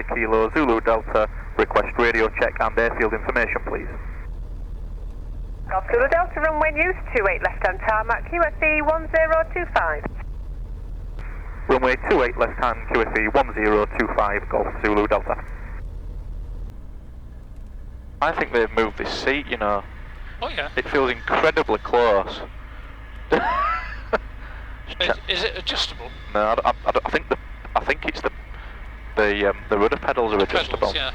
Charlie Kilo Zulu Delta, request radio check and airfield information please. Golf Zulu Delta, runway news 28 left hand tarmac, QFE 1025. Runway 28 left hand, QFE 1025, Golf Zulu Delta. I think they've moved this seat, you know. Oh yeah. It feels incredibly close. Is it adjustable? No, I think it's the rudder pedals are adjustable. Pedals, yeah.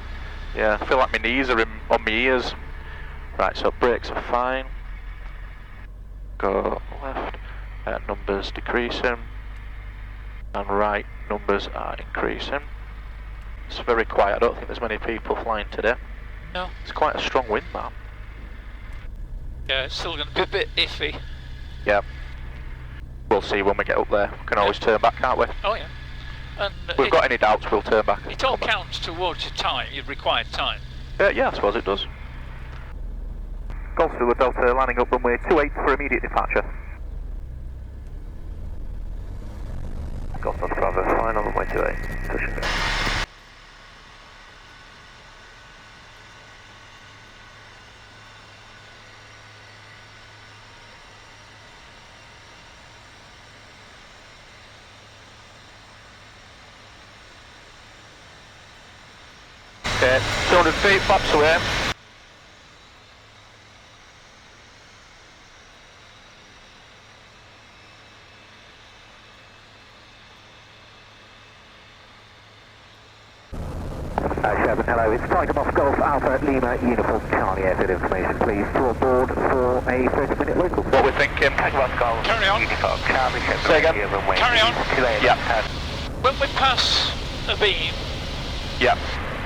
Yeah, I feel like my knees are on my ears. Right, so brakes are fine. Go left. Numbers decreasing. And right numbers are increasing. It's very quiet. I don't think there's many people flying today. No. It's quite a strong wind, that. Yeah, it's still going to be a bit iffy. Yeah. We'll see when we get up there. We can always turn back, can't we? Oh yeah. And if we've got any doubts, we'll turn back. It all counts towards your time, your required time. Yeah, I suppose it does. Golf Zulu Delta landing up runway 28 for immediate departure. Golf Delta Bravo flying on runway 28. Pushing it. Okay, 200 feet, flaps away. Sherburn, hello, it's Tiger Moss Golf Alpha Lima Uniform Charlie Airfield information, please. To aboard for a 30-minute local. What we're thinking? Tiger Moss Golf. Carry on. Uniform Charlie. Say again. Carry on. Yeah. When we pass a beam, yeah,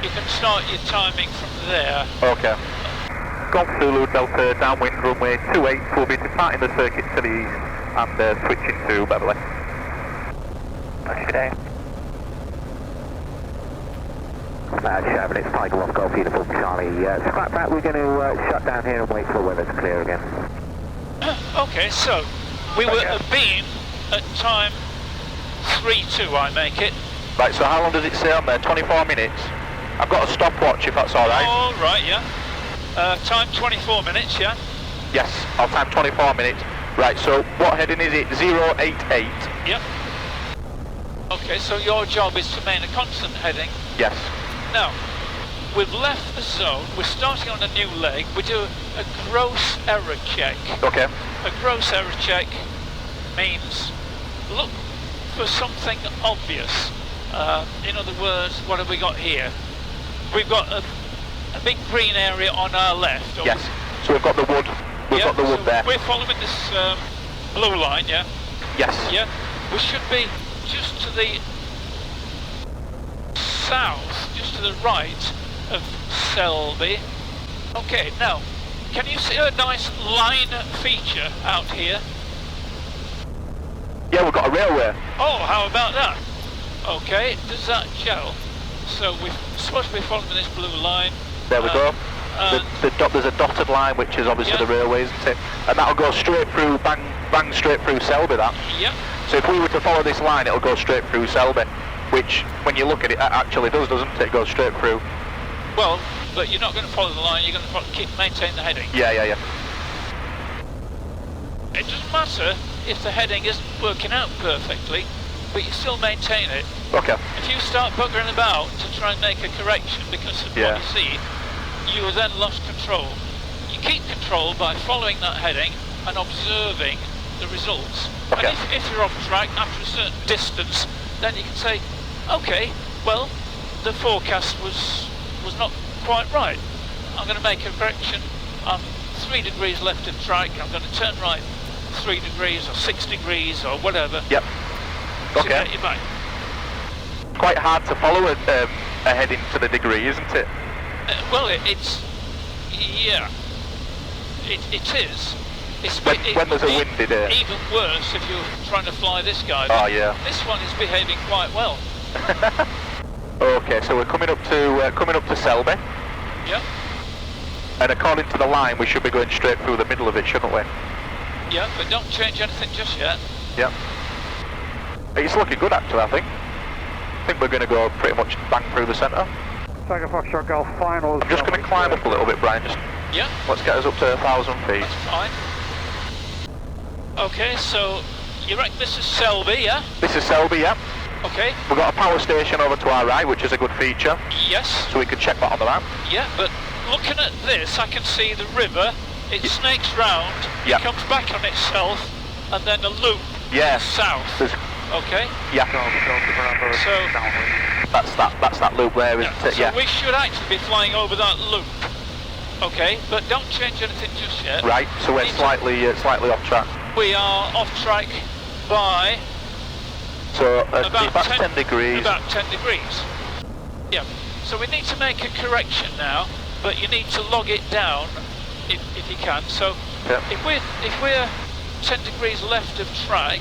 you can start your timing from there. Okay. Golf Zulu Delta downwind runway 28 will be departing the circuit to the east and switching to Beverley. Good day. Sherburn, it's Tiger Moss Golf Uniform Charlie. Scrap that, we're going to shut down here and wait for weather to clear again. Okay, so we were a beam at time 3-2, I make it. Right, so how long does it say on there? 24 minutes? I've got a stopwatch if that's alright. All right, yeah. Time 24 minutes, yeah? Yes, I'll time 24 minutes. Right, so what heading is it? 088? Yep. Okay, so your job is to maintain a constant heading. Yes. Now, we've left the zone, we're starting on a new leg, we do a gross error check. Okay. A gross error check means look for something obvious. In other words, what have we got here? We've got a big green area on our left. Yes, so we've got the wood, got the wood there. We're following this blue line, yeah? Yes. Yeah, we should be just to the south, just to the right of Selby. Okay, now, can you see a nice line feature out here? Yeah, we've got a railway. Oh, how about that? Okay, does that gel? So we're supposed to be following this blue line. There we go. There's a dotted line, which is obviously the railway, isn't it? And that'll go straight through, bang straight through Selby, that. Yep. So if we were to follow this line, it'll go straight through Selby, which, when you look at it, actually does, doesn't it? It goes straight through. Well, but you're not going to follow the line, you're going to maintain the heading. Yeah. It doesn't matter if the heading isn't working out perfectly, but you still maintain it. Okay. If you start buggering about to try and make a correction because of what you see, you have then lost control. You keep control by following that heading and observing the results. Okay. And if you're off track after a certain distance, then you can say, okay, well, the forecast was not quite right. I'm going to make a correction. I'm 3 degrees left of track. I'm going to turn right 3 degrees or 6 degrees or whatever. Yep. Okay. To get you back. Quite hard to follow a heading to the degree, isn't it? Well, it's yeah. It is. When there's a windy day. Even worse if you're trying to fly this guy. Oh yeah. This one is behaving quite well. Okay, so we're coming up to Selby. Yep. And according to the line, we should be going straight through the middle of it, shouldn't we? Yeah, but don't change anything just yet. Yep. It's looking good, actually, I think. I think we're going to go pretty much bang through the centre. Tiger Foxtrot Golf final. I'm just going to climb up a little bit, Brian. Just Yeah. let's get us up to 1,000 feet. That's fine. Okay, so you reckon this is Selby, yeah? This is Selby, yeah. Okay. We've got a power station over to our right, which is a good feature. Yes. So we can check that on the map. Yeah, but looking at this, I can see the river. It snakes round. Yeah. It comes back on itself, and then a loop. Yeah. South. There's, Okay. yeah. So That's that loop there, isn't yeah. it? So we should actually be flying over that loop. Okay, but don't change anything just yet. Right. So we're slightly off track. We are off track by So about that's 10 degrees. About 10 degrees. Yeah. So we need to make a correction now, but you need to log it down if you can. So Yeah. if we're 10 degrees left of track,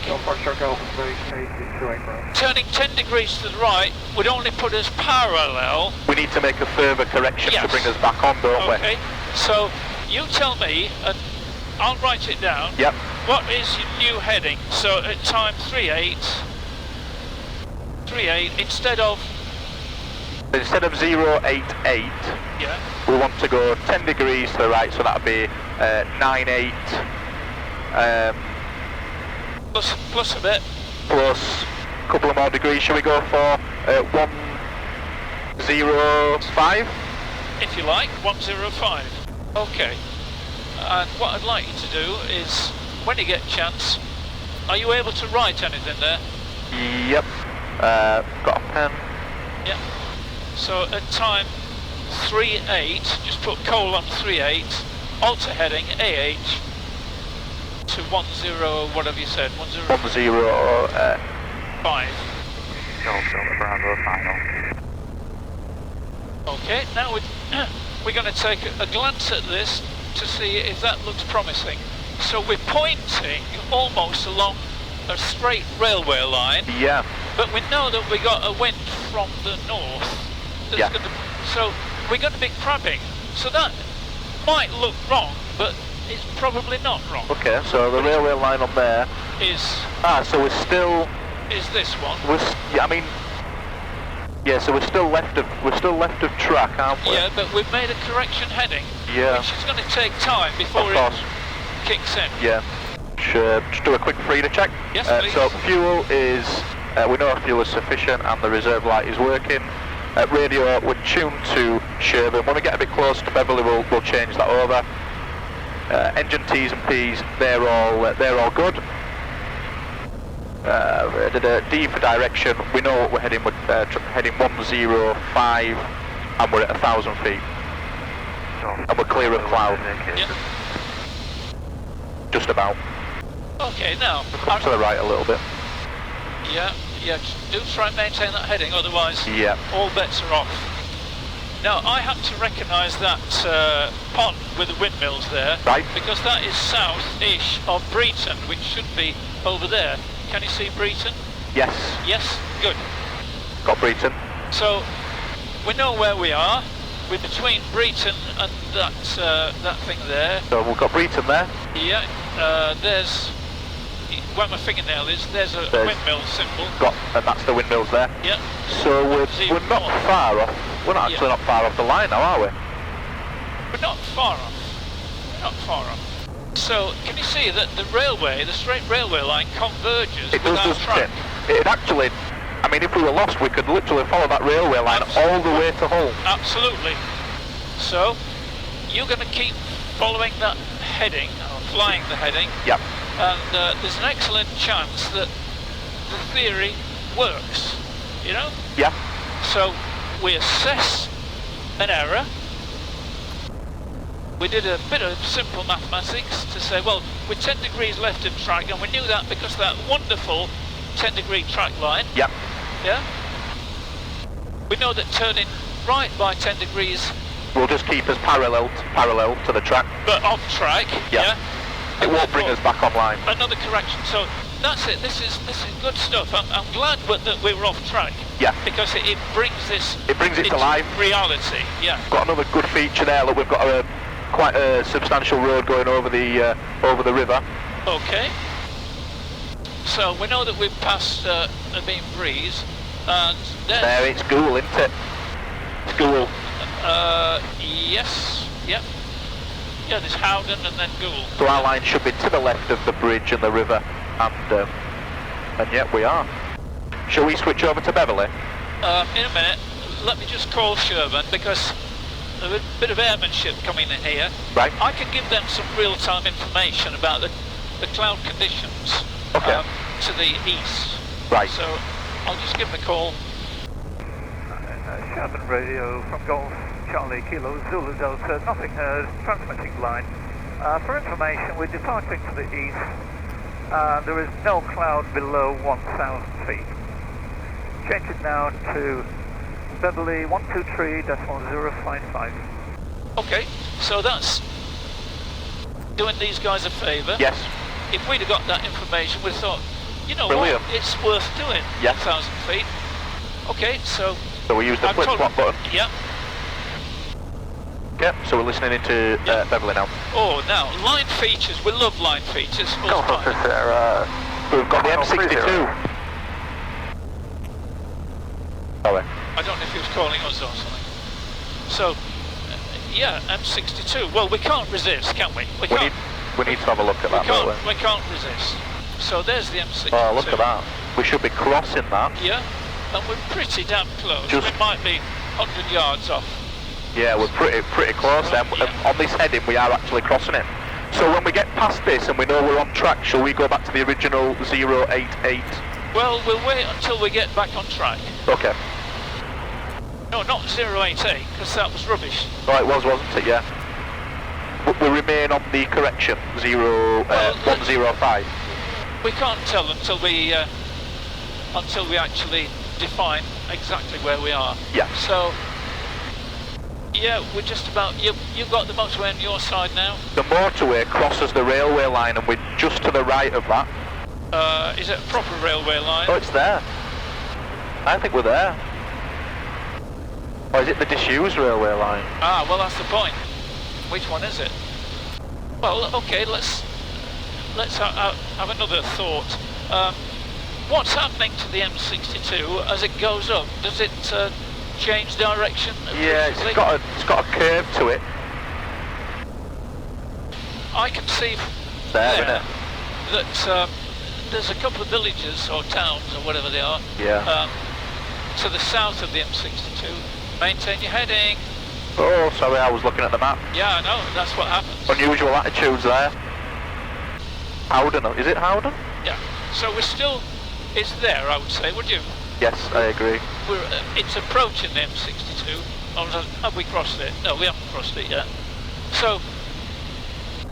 turning 10 degrees to the right would only put us parallel. We need to make a further correction Yes. to bring us back on, don't we? Okay. So you tell me, and I'll write it down. Yep. What is your new heading? So at time 38, instead of 088, yeah. we want to go 10 degrees to the right, so that'd be 98 Plus a bit. plus a couple of more degrees. Shall we go for 105? If you like, 105. Okay. And what I'd like you to do is, when you get a chance, are you able to write anything there? Yep. Got a pen. Yeah. So at time 38, just put colon 38, alter heading AH to 10, whatever you said, 105. Okay, now we're going to take a glance at this to see if that looks promising. So we're pointing almost along a straight railway line, Yeah. but we know that we got a wind from the north. Yeah. So we're going to be crabbing. So that might look wrong, but it's probably not wrong. Okay, so the railway line on there. So we're still. Is this one? Yeah, I mean. Yeah, so we're still left of track, aren't we? Yeah, but we've made a correction heading. Yeah. Which is going to take time before Of course. it kicks in. Yeah. Just do a quick freeder check. Yes, please. So fuel is, we know fuel is sufficient and the reserve light is working. Radio, we're tuned to Sherburn. When we get a bit close to Beverley, we'll change that over. Engine T's and P's, they're all good. D for direction, we know what we're heading with, heading 105, and we're at 1,000 feet. And we're clear of cloud. Yeah. Just about. Okay, now. Come to the right a little bit. Yeah, do try and maintain that heading, otherwise Yeah. all bets are off. Now, I have to recognise that pond with the windmills there, Right. because that is south-ish of Breeton, which should be over there. Can you see Breeton? Yes. Yes? Good. Got Breeton. So, we know where we are. We're between Breeton and that thing there. So we've got Breeton there. Yeah, there's, where my fingernail is, there's a windmill symbol. And that's the windmills there. Yeah. So we're not far off. We're not actually not far off the line now, are we? We're not far off. So, can you see that the straight railway line converges It with does our just track? It actually, I mean, if we were lost, we could literally follow that railway line all the way to home. Absolutely. So, you're going to keep following that heading, or flying the heading. Yep. And there's an excellent chance that the theory works, you know? Yeah. So, we assess an error. We did a bit of simple mathematics to say, well, we're 10 degrees left of track, and we knew that because of that wonderful 10-degree track line. Yep. Yeah? We know that turning right by 10 degrees... Will just keep us parallel to the track. But off track, yeah? It won't bring us back online. Another correction. So, that's it. This is good stuff. I'm glad that we were off track. Yeah. Because it brings this... It brings it to life. Reality, yeah. Got another good feature there. Look, we've got quite a substantial road going over the river. Okay. So we know that we've passed a beam breeze. And then... There, it's Goole, isn't it? It's Goole. Yes, yep. Yeah, there's Howden and then Goole. So our line should be to the left of the bridge and the river, and yet we are. Shall we switch over to Beverley? In a minute, let me just call Sherburn, because there's a bit of airmanship coming in here. Right. I can give them some real-time information about the cloud conditions Okay. to the east. Right. So I'll just give them a call. Sherburn radio from Golf Charlie Kilo Zulu Delta, nothing heard, transmitting line. For information, we're departing to the east. There is no cloud below 1,000 feet. Change it now to Beverley 123.055. Okay, so that's doing these guys a favour. Yes. If we'd have got that information, we'd have thought, you know Brilliant. what, it's worth doing. Yes. 1,000 feet. Okay, so... So we use the I've flip told- swap button. Yeah. Yep, so we're listening into Beverley now. Oh, now, line features. We love line features. Golf officer, we've got the M62. Sorry. I don't know if he was calling us or something. So, yeah, M62. Well, we can't resist, can we? We can't. We need to have a look at that, don't we? We can't resist. So there's the M62. Oh, look at that. We should be crossing that. Yeah, and we're pretty damn close. Just- We might be 100 yards off. Yeah, we're pretty close then. Yeah. On this heading, we are actually crossing it. So when we get past this and we know we're on track, shall we go back to the original 088? Well, we'll wait until we get back on track. Okay. No, not 088, because that was rubbish. Oh, it was, wasn't it? Yeah. We remain on the correction, 105. We can't tell until we actually define exactly where we are. Yeah. So, yeah, we're just about. You've got the motorway on your side now. The motorway crosses the railway line and we're just to the right of that. Is it a proper railway line? Oh, it's there. I think we're there. Or is it the disused railway line? Ah, well, that's the point. Which one is it? Well, okay, let's have another thought. What's happening to the M62 as it goes up? Does it change direction? Yeah, it's got a curve to it. I can see There, there isn't that there's a couple of villages or towns or whatever they are Yeah. to the south of the M62. Maintain your heading. Oh, sorry, I was looking at the map. Yeah, I know, that's what happens. Unusual attitudes there. Howden, is it Howden? Yeah, so we're still, it's there, I would say, would you? Yes, I agree. It's approaching the M62. Have we crossed it? No, we haven't crossed it yet. So,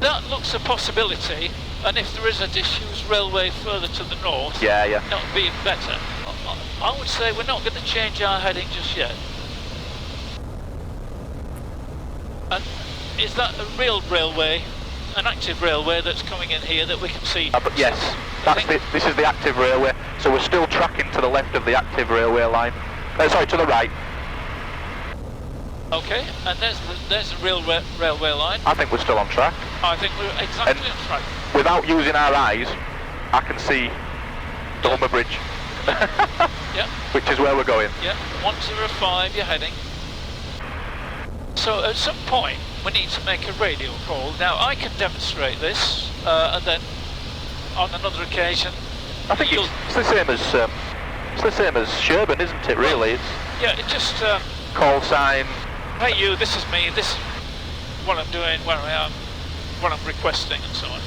that looks a possibility, and if there is a disused railway further to the north, Yeah, yeah. that would be even better. I would say we're not going to change our heading just yet. And is that a real railway, an active railway that's coming in here that we can see? But yes, this is the active railway. So we're still tracking to the left of the active railway line. Sorry, to the right. Okay, and there's the real railway line. I think we're still on track. I think we're exactly on track. Without using our eyes, I can see the Humber Bridge, Yeah, which is where we're going. yeah, 105 you're heading. So at some point we need to make a radio call. Now I can demonstrate this, and then on another occasion, I think it's the same as Sherburn, isn't it? Really, it's yeah, it just call sign. hey you, this is me, this is what I'm doing, where I am, what I'm requesting, and so on.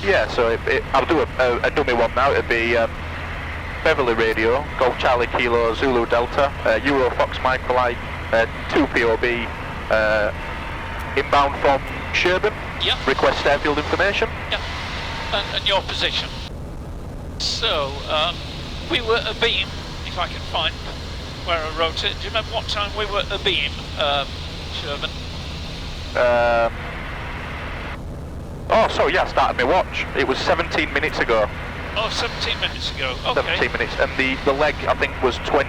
Yeah, so I'll do a dummy one now. It'd be Beverley Radio, Golf Charlie Kilo Zulu Delta, Eurofox Microlight, 2 POB, inbound from Sherburn. Yeah. Request airfield information. Yeah, and your position. So, we were abeam, if I can find where I wrote it. Do you remember what time we were abeam, Sherburn? Oh, sorry, yeah, I started my watch. It was 17 minutes ago. Oh, 17 minutes ago. Okay. 17 minutes, and the leg, I think, was 20.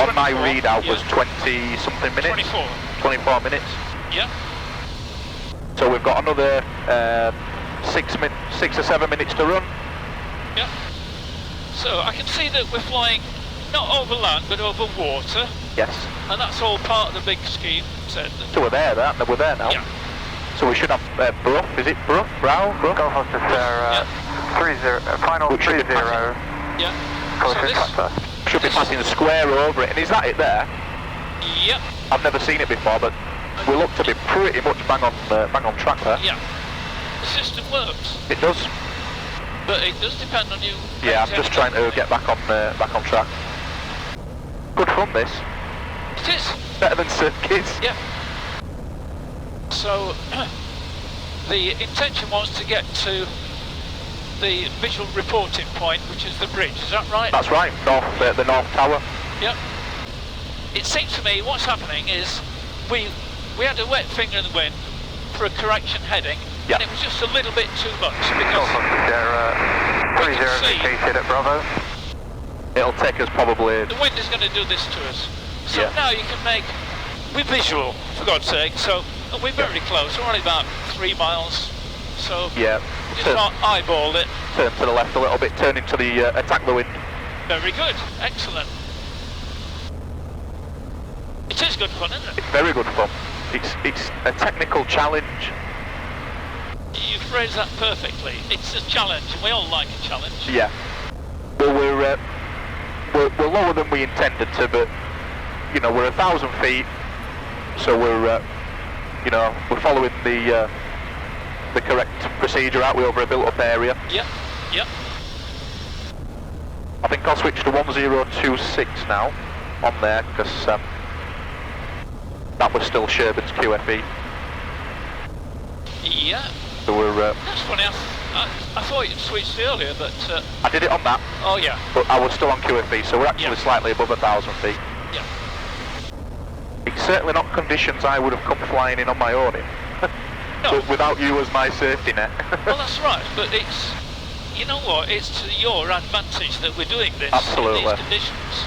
On my 24, readout yeah. was 20 something minutes. 24. 24 minutes. Yeah. So we've got another 6 or 7 minutes to run. Yeah. So I can see that we're flying not over land, but over water. Yes. And that's all part of the big scheme, said. So we're there, we're there now. Yeah. So we should have Brough, is it Brough? Brough? Golf Officer, final 30. Yeah. Should be passing the square over it, and is that it there? Yep. I've never seen it before, but we look to be pretty much bang on track there. Yeah. The system works. It does. But it does depend on you. Yeah, I'm just trying to get back on track. Good fun, this. It is. Better than circuits. Yeah. So the intention was to get to the visual reporting point, which is the bridge. Is that right? That's right. The North Tower. Yep. It seems to me what's happening is we had a wet finger in the wind for a correction heading, yep. and it was just a little bit too much because 30 indicated at Bravo. It'll take us probably. The wind is going to do this to us. So yeah. now you can make. We're visual, for God's sake. So we're very close. We're only about 3 miles. So yeah. Just eyeball it. Turn to the left a little bit. Turn into the attack the wind. Very good. Excellent. It is good fun, isn't it? It's very good fun. It's a technical challenge. You phrase that perfectly. It's a challenge, and we all like a challenge. Yeah. Well, we're lower than we intended to, but you know we're 1,000 feet, so we're following the correct procedure, aren't we, over a built-up area? Yep. Yep. I think I'll switch to 1026 now on there because that was still Sherburn's QFE. Yeah. So we're. That's funny. I thought you'd switched earlier, but. I did it on that. Oh yeah. But I was still on QFE, so we're actually slightly above 1,000 feet. Yeah. It's certainly not conditions I would have come flying in on my own in. No. But without you as my safety net. Well, that's right, but it's. You know what? It's to your advantage that we're doing this Absolutely. in these conditions.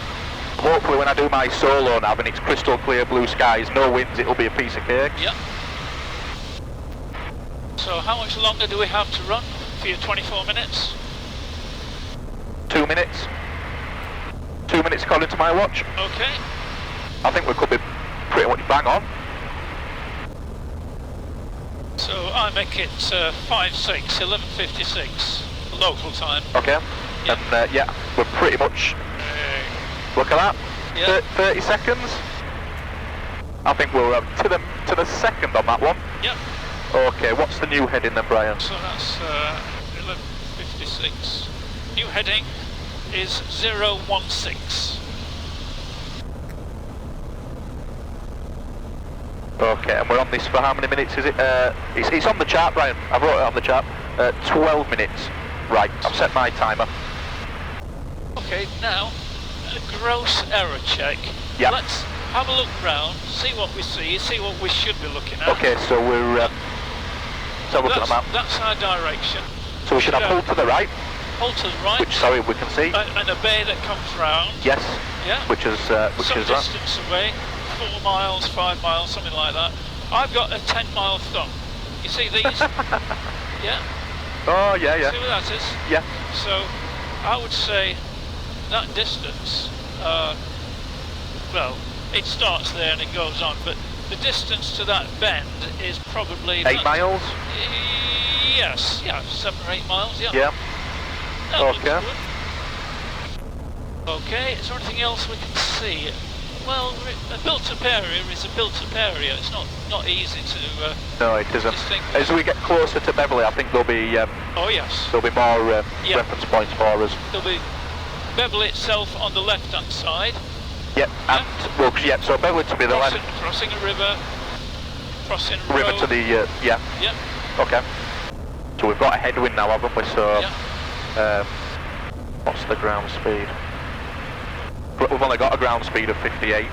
Hopefully when I do my solo nav and it's crystal clear blue skies, no winds, it'll be a piece of cake. Yep. So how much longer do we have to run for your 24 minutes? 2 minutes. 2 minutes according to my watch. Okay. I think we could be pretty much bang on. So I make it 5:06, 11:56 local time. Okay. Yep. And yeah, we're pretty much. Look at that. Yep. 30 seconds. I think we're to the second on that one. Yep. Okay, what's the new heading then, Brian? So that's 11:56. New heading is 016. Okay, and we're on this for how many minutes is it? It's on the chart, Brian. I wrote it on the chart. 12 minutes. Right, I've set my timer. Okay, now a gross error check. Yeah. Let's have a look round, see what we see what we should be looking at. Okay, so we're so looking at the map. That's our direction. So we should have hold to the right. Hold to the right. Which, sorry, we can see. And a bay that comes round. Yes. Yeah. Which is Some that. distance away, 4 miles, 5 miles, something like that. I've got a 10-mile thumb. You see these? Yeah. Oh yeah, yeah. See what that is? Yeah. So I would say that distance. Well, it starts there and it goes on, but the distance to that bend is probably 8 miles. Yes. Yeah. 7 or 8 miles. Yeah. Yeah. That looks Okay. good. Okay, is there anything else we can see? Well, a built-up area is a built-up area. It's not easy to No, it isn't. distinguish. As we get closer to Beverley, I think there'll be Oh yes, more Yeah. reference points for us. there'll be Beverley itself on the left-hand side. Yep. And well, yeah. So Beverley to be the left, Crossing a river, crossing a river road. to the yeah. Yep. Okay. So we've got a headwind now, haven't we? So Yep. what's the ground speed? We've only got a ground speed of 58.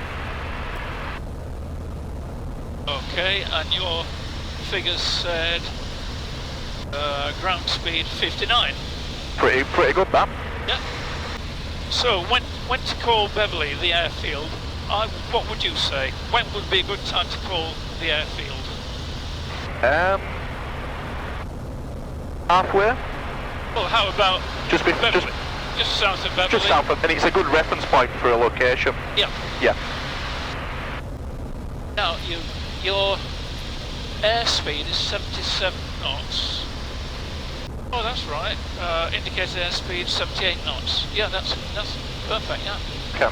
Okay, and your figures said ground speed 59. Pretty good, that. Yep. So when to call Beverley the airfield? What would you say? When would be a good time to call the airfield? Halfway. Well, how about Just Beverley? Just south of Beverley. Just south of, and it's a good reference point for a location. Yeah. Yeah. Now, your airspeed is 77 knots. Oh, that's right. Indicated airspeed 78 knots. Yeah, that's perfect. Yeah. Okay.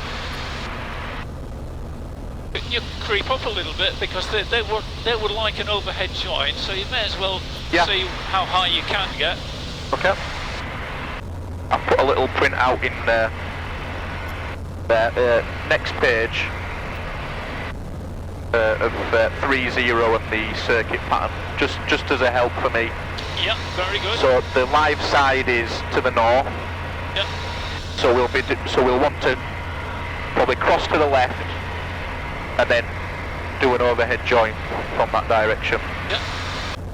You creep up a little bit because they would like an overhead join, so you may as well see how high you can get. Okay. I'll put a little print out in the next page of 30 and the circuit pattern, just as a help for me. Yeah, very good. So the live side is to the north. Yeah. So we'll want to probably cross to the left and then do an overhead join from that direction. Yeah.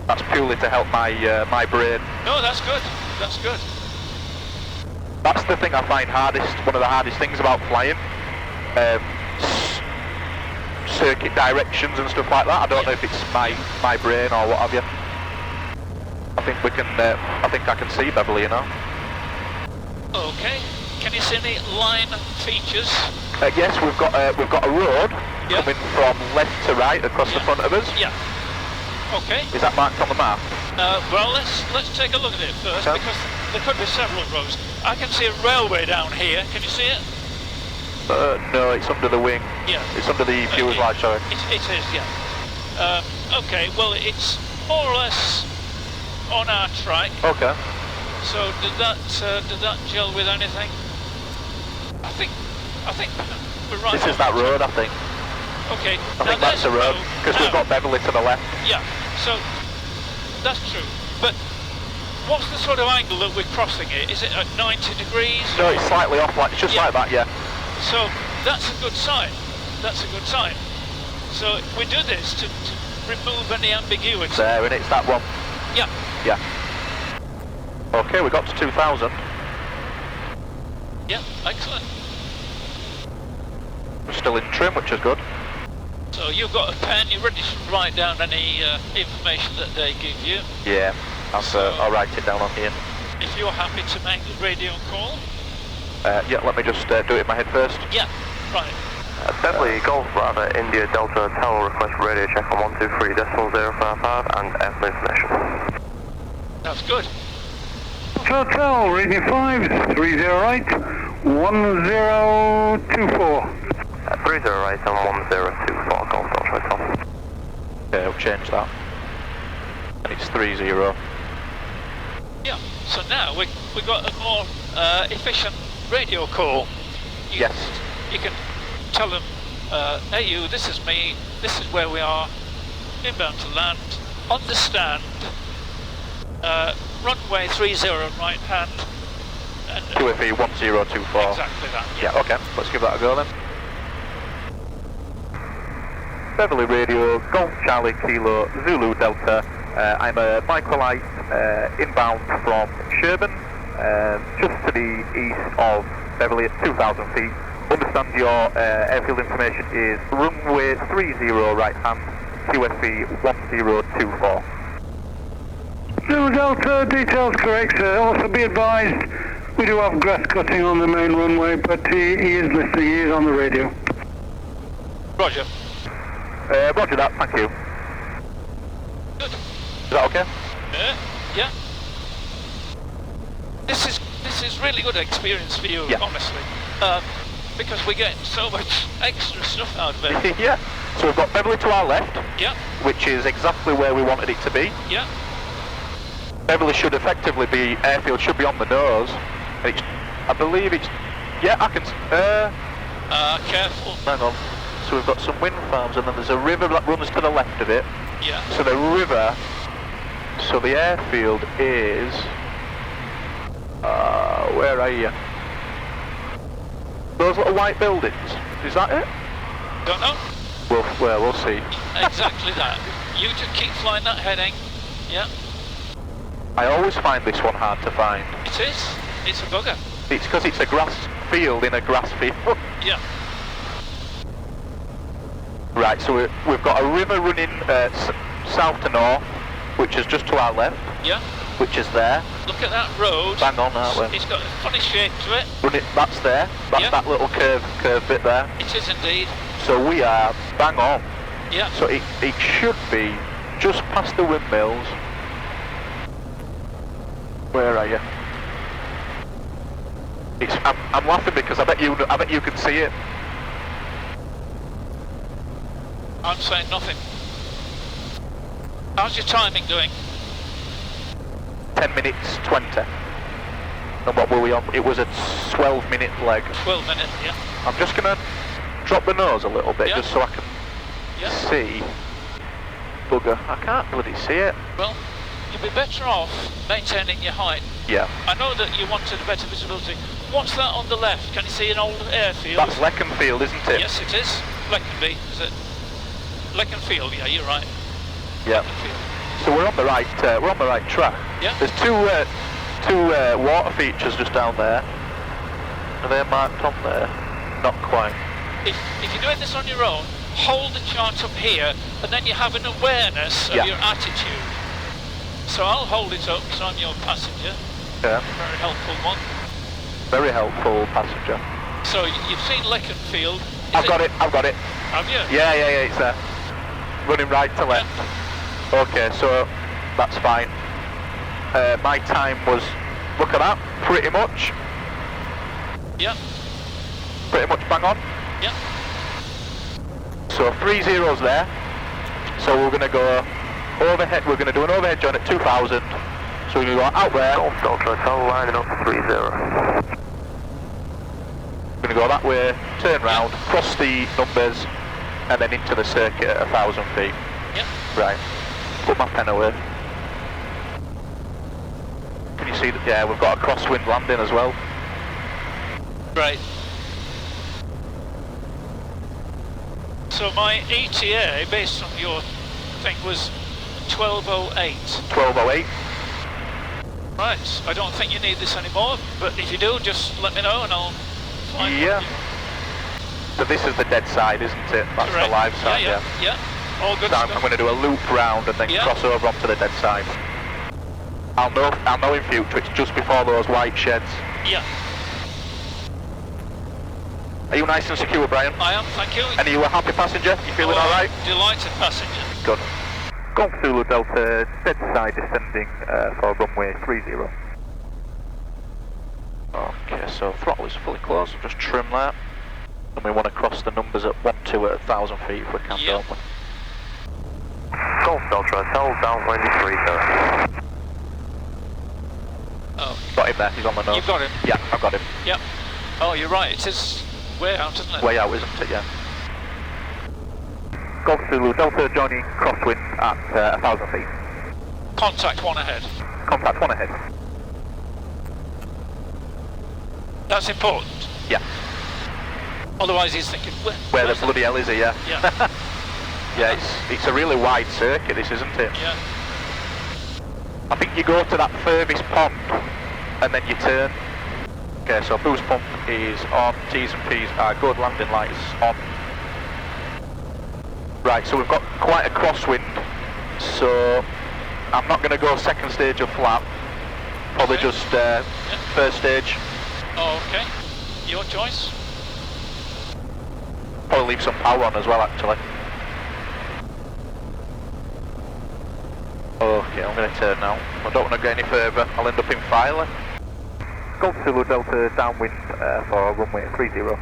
That's purely to help my my brain. No, that's good. That's good. That's the thing I find hardest. One of the hardest things about flying. Circuit directions and stuff like that. I don't know if it's my brain or what have you. I think we can. I think I can see Beverley, you know. Okay. Can you see any line features? Yes, we've got a road coming from left to right across the front of us. Yeah. Okay. Is that marked on the map? Well, let's take a look at it first because there could be several roads. I can see a railway down here. Can you see it? No, it's under the wing. Yeah. It's under the fuselage, sorry. It is, yeah. Okay, well, it's more or less on our track. Okay. So did that gel with anything? I think we're right. This is that road, I think. Okay. I think that's the road because we've got Beverley to the left. Yeah. So that's true. But what's the sort of angle that we're crossing it? Is it at 90 degrees? No, it's slightly off, like just like that, yeah. So that's a good sign. That's a good sign. So we do this to remove any ambiguity. There, and it's that one. Yeah. Yeah. Okay, we got to 2,000. Yeah, excellent. We're still in trim, which is good. So you've got a pen, you're ready to write down any information that they give you. Yeah, I'll write it down on here. If you're happy to make the radio call. Yeah, let me just do it in my head first. Yeah, right. Beverley, Golf Bravo, India Delta, Tower request radio check on 123.055 and airfield information. That's good. Hotel, radio 5, 308, 1024. 308 and 1024, Golf Delta Hotel. Okay, I'll change that. And it's 30. Yeah, so now we got a more efficient radio call. Yes. You can tell them, hey you, this is me, this is where we are, inbound to land, understand, runway 30 right hand. And, QFE 1024. Exactly that. Yeah, okay, let's give that a go then. Beverley Radio, Golf Charlie Kilo, Zulu Delta. I'm a Microlight inbound from Sherburn, just to the east of Beverley at 2,000 feet. Understand your airfield information is runway 30 right hand, QFE 1024. Zulu Delta, details correct, sir. Also be advised, we do have grass cutting on the main runway, but he is listening, he is on the radio. Roger. Roger that, thank you. Good. Is that okay? Yeah. This is really good experience for you, honestly. Because we get so much extra stuff out of it. Yeah. So we've got Beverley to our left. Yeah. Which is exactly where we wanted it to be. Yeah. Beverley should effectively be, airfield should be on the nose. It's, I believe it's, yeah, I can, careful. Hang on. So we've got some wind farms and then there's a river that runs to the left of it. Yeah. So the river, so the airfield is, where are you? Those little white buildings, is that it? Don't know. We'll see. Exactly that. You just keep flying that heading. Yeah. I always find this one hard to find. It is. It's a bugger. It's because it's a grass field in a grass field. Yeah. Right, so we've got a river running south to north, which is just to our left. Yeah. which is there. Look at that road. Bang on, aren't we? It's got a funny shape to it. That's there. That's Yeah. that little curve bit there. It is indeed. So we are bang on. Yeah. So it should be just past the windmills. Where are you? I'm laughing because I bet you can see it. I'm saying nothing. How's your timing doing? 10 minutes 20. And what were we on? It was a 12-minute leg. 12 minutes, yeah. I'm just gonna drop the nose a little bit, Yeah. just so I can see. Bugger, I can't bloody see it. Well, you'd be better off maintaining your height. Yeah. I know that you wanted better visibility. What's that on the left? Can you see an old airfield? That's Leconfield, isn't it? Yes, it is. Leconby, is it? Leconfield, yeah, you're right. Yeah. Leconfield. So we're on the right track. Yeah. There's two water features just down there. Are they marked on there? Not quite. If you're doing this on your own, hold the chart up here, and then you have an awareness of Yeah. your attitude. So I'll hold it up because I'm your passenger. Yeah. Very helpful one. Very helpful passenger. So you've seen Leconfield. I've got it. Have you? Yeah, it's there. Running right to left. Okay, so that's fine. My time was, look at that, pretty much Yeah. bang on. Yeah. So 3 zeros there. So we're going to go overhead, we're going to do an overhead join at 2000. So we're going to go out there. Golf Delta Hotel lining up 30. We're going to go that way, turn round, cross the numbers, and then into the circuit at 1,000 feet. Yeah. Right. Put my pen away. Can you see that? Yeah, we've got a crosswind landing as well. Great. So my ETA, based on your thing, was 12:08. 1208. Right. I don't think you need this anymore, but if you do, just let me know and I'll find Yeah. one. So this is the dead side, isn't it? That's Correct. the live side, Yeah. All good So I'm stuff. going to do a loop round and then Yeah. cross over onto the dead side. I'll know in future it's just before those white sheds. Yeah. Are you nice and secure, Brian? I am, thank you. And are you a happy passenger? You feeling Oh, alright? Delighted passenger. Good. Golf Zulu Delta, dead side descending for runway 30. Okay, so throttle is fully closed, I'll just trim that. And we want to cross the numbers at 12 at 1,000 feet if we can, Yeah. don't we? Golf Delta Hotel downwind 30. Oh, Got him there, he's on the nose. you've got him. Yeah, I've got him. Yep. Oh, you're right. It is way out, isn't it? Way out, isn't it? Yeah. Golf Zulu Delta joining crosswind at 1,000 feet. Contact one ahead. Contact one ahead. That's important. Yeah. Otherwise, he's thinking, Where the where's bloody hell is he? Yeah. Yeah. Yeah, it's a really wide circuit, this, isn't it? Yeah. I think you go to that furthest pond and then you turn. Okay, so boost pump is on, T's and P's are good, landing lights on. Right, so we've got quite a crosswind, so I'm not going to go second stage of flap, probably Okay. just first stage. Oh, okay. Your choice. Probably leave some power on as well, actually. Okay, I'm going to turn now. I don't want to go any further, I'll end up in Filey. Golf Zulu Delta downwind for runway 30.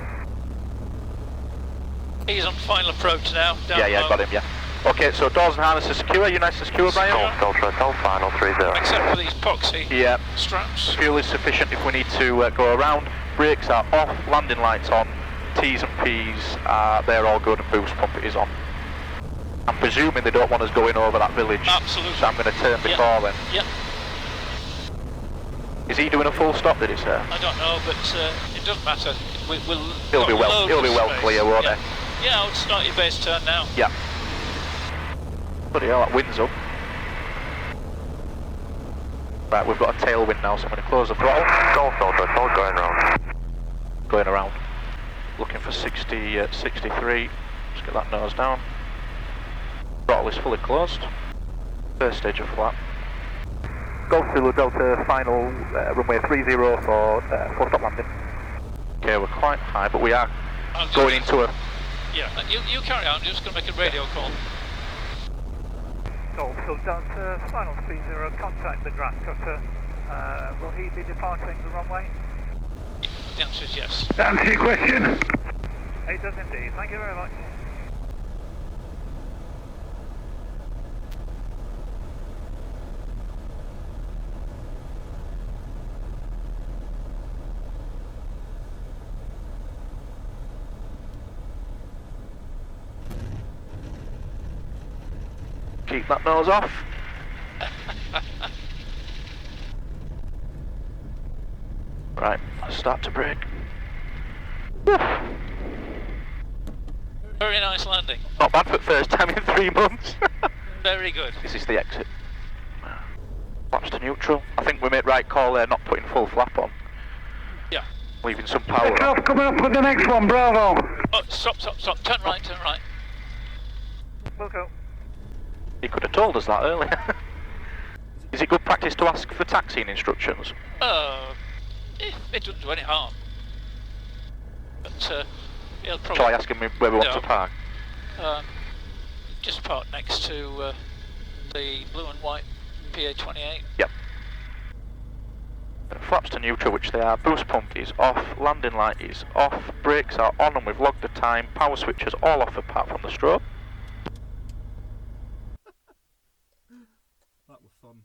He's on final approach now. Down Yeah, low. got him, yeah. Okay, so doors and harness are secure, you nice and secure, Brian? Golf Delta Hotel final 30. Except for these epoxy Yeah, straps. fuel is sufficient if we need to go around. Brakes are off, landing lights on, T's and P's, they're all good, and boost pump is on. I'm presuming they don't want us going over that village. Absolutely. So I'm going to turn Yeah. before then. Yep. Is he doing a full stop, did he say? I don't know, but it doesn't matter. We'll He'll be got well- loads he'll be of well space. clear, won't yeah. he? Yeah, I'll start your base turn now. Yeah. Bloody hell, that wind's up. Right, we've got a tailwind now, so I'm going to close the throttle. Golf Delta Hotel going round. Going around. Looking for 60, 63. Just get that nose down. Throttle is fully closed. First stage of flap. Golf Zulu Delta, final runway 30 for stop landing. Okay, we're quite high, but we are I'm just going gonna- into a... Yeah, you carry on. I'm just going to make a radio call. Golf Zulu Delta, final 30, contact the grass cutter. Will he be departing the runway? The answer is yes. Answer your question. It does indeed, thank you very much. Keep that nose off. Right, let's start to brake. Very nice landing. Not bad for the first time in 3 months. Very good. This is the exit. Flaps to neutral. I think we made right call there, not putting full flap on. Yeah. Leaving some power Take on. off, coming up with the next one, bravo. Oh, stop. Turn right. We'll go. He could have told us that earlier. Is it good practice to ask for taxiing instructions? It doesn't do any harm. But he'll probably... Shall I ask him where we want to No. park? Just park next to the blue and white PA28. Yep. Flaps to neutral, which they are. Boost pump is off. Landing light is off. Brakes are on and we've logged the time. Power switches all off apart from the strobe. That was fun.